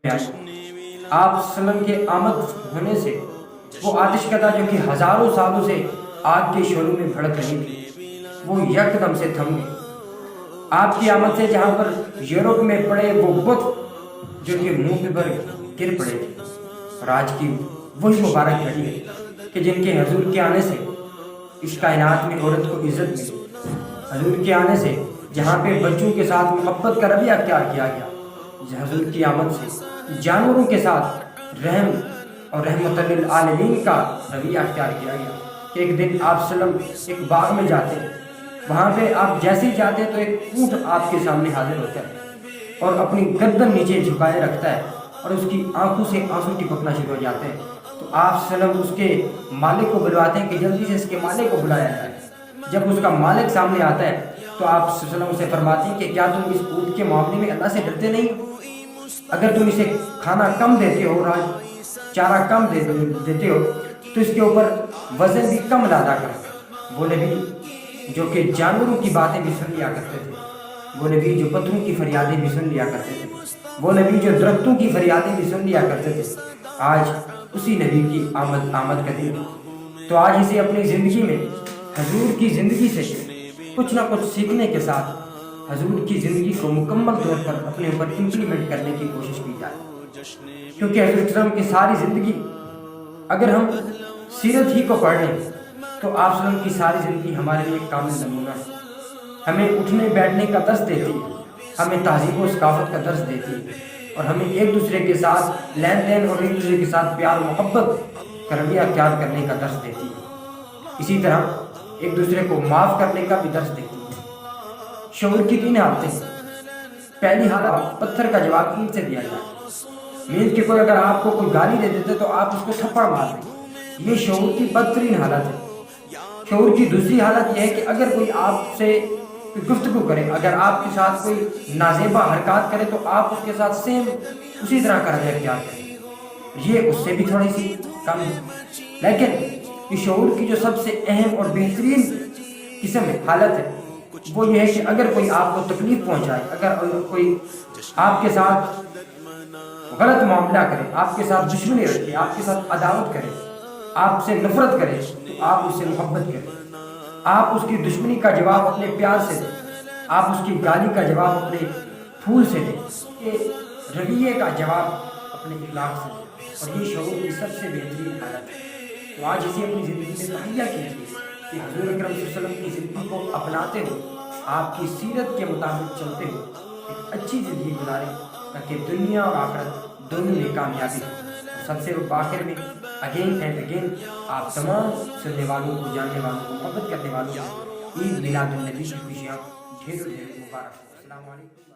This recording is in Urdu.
آپ وسلم کے آمد ہونے سے وہ آتش کدا جو کہ ہزاروں سالوں سے آگ کے شعلوں میں بھڑک رہی تھی وہ یکدم سے تھم گئی۔ آپ کی آمد سے جہاں پر یورپ میں پڑے وہ بت جو کہ منہ پر گر پڑے تھے، اور آج کی وہی مبارک گھڑی ہے کہ جن کے حضور کے آنے سے اس کائنات میں عورت کو عزت ملی، حضور کے آنے سے جہاں پہ بچوں کے ساتھ محبت کا رویہ اختیار کیا گیا، حضور کی آمد سے جانوروں کے ساتھ رحم اور رحمت للعالمین کا رویہ اختیار کیا گیا کہ ایک دن آپ وسلم ایک باغ میں جاتے ہیں، وہاں پہ آپ جیسے ہی جاتے ہیں تو ایک اونٹ آپ کے سامنے حاضر ہوتا ہے اور اپنی گردن نیچے جھکائے رکھتا ہے اور اس کی آنکھوں سے آنسو ٹپکنا شروع ہو جاتے ہیں۔ تو آپ وسلم اس کے مالک کو بلواتے ہیں کہ جلدی سے اس کے مالک کو بلایا جائے۔ جب اس کا مالک سامنے آتا ہے تو آپ وسلم اسے فرماتے ہیں کہ کیا تم اس اونٹ کے معاملے میں اللہ سے ڈرتے نہیں؟ اگر تم اسے کھانا کم دیتے ہو، چارہ کم دیتے ہو تو اس کے اوپر وزن بھی کم لادا کرو۔ وہ نبی جو کہ جانوروں کی باتیں بھی سن لیا کرتے تھے، وہ نبی جو پتھروں کی فریادیں بھی سن لیا کرتے تھے، وہ نبی جو درختوں کی فریادیں بھی سن لیا کرتے تھے، آج اسی نبی کی آمد کا دن۔ تو آج اسے اپنی زندگی میں حضور کی زندگی سے کچھ نہ کچھ سیکھنے کے ساتھ حضور کی زندگی کو مکمل طور پر اپنے اوپر امپلیمنٹ کرنے کی کوشش کی جائے، کیونکہ حضرت وسلم کی ساری زندگی اگر ہم سیرت ہی کو پڑھ لیں تو آپ وسلم کی ساری زندگی ہمارے لیے ایک کامل نمونہ ہے، ہمیں اٹھنے بیٹھنے کا درس دیتی ہے، ہمیں تہذیب و ثقافت کا درس دیتی ہے، اور ہمیں ایک دوسرے کے ساتھ لین دین اور ایک دوسرے کے ساتھ پیار و محبت کا رویہ اختیار کرنے کا درس دیتی ہے۔ اسی طرح ایک دوسرے کو معاف کرنے کا بھی درس دیتی ہے۔ شعور کی 3 حالتیں ہیں۔ پہلی حالت پتھر کا جواب اینٹ سے دیا جائے، مینس کہ کوئی اگر آپ کو کوئی گالی دے دیتے تو آپ اس کو تھپڑ مار دیں، یہ شعور کی بدترین حالت ہے۔ شعور کی دوسری حالت یہ ہے کہ اگر کوئی آپ سے گفتگو کرے، اگر آپ کے ساتھ کوئی نازیبہ حرکات کرے تو آپ اس کے ساتھ سیم اسی طرح کا رویہ اختیار کریں، یہ اس سے بھی تھوڑی سی کم ہے۔ لیکن یہ شعور کی جو سب سے اہم اور بہترین قسم ہے، حالت ہے، وہ یہ ہے کہ اگر کوئی آپ کو تکلیف پہنچائے، اگر کوئی آپ کے ساتھ غلط معاملہ کرے، آپ کے ساتھ دشمنی رکھے، آپ کے ساتھ عداوت کرے، آپ سے نفرت کرے، تو آپ اس سے محبت کریں، آپ اس کی دشمنی کا جواب اپنے پیار سے دیں، آپ اس کی گالی کا جواب اپنے پھول سے دیں، یہ رویے کا جواب اپنے اخلاق سے دیں، اور یہ شعور کی سب سے بہترین حالت ہے۔ تو آج اسے اپنی زندگی میں مہیا کیجیے کہ حضور اکرم صلی اللہ علیہ وسلم کی زندگی کو اپناتے ہوئے، آپ کی سیرت کے مطابق چلتے ہوئے ایک اچھی زندگی گزاریں تاکہ دنیا اور آخرت دونوں میں کامیابی ہو۔ اور سب سے آخر میں اگین اینڈ اگین آپ تمام سننے والوں کو، جاننے والوں کو، محبت کرنے والوں کو عید میلاد النبی کی خوشیاں ڈھیر مبارک ہو۔ السلام علیکم۔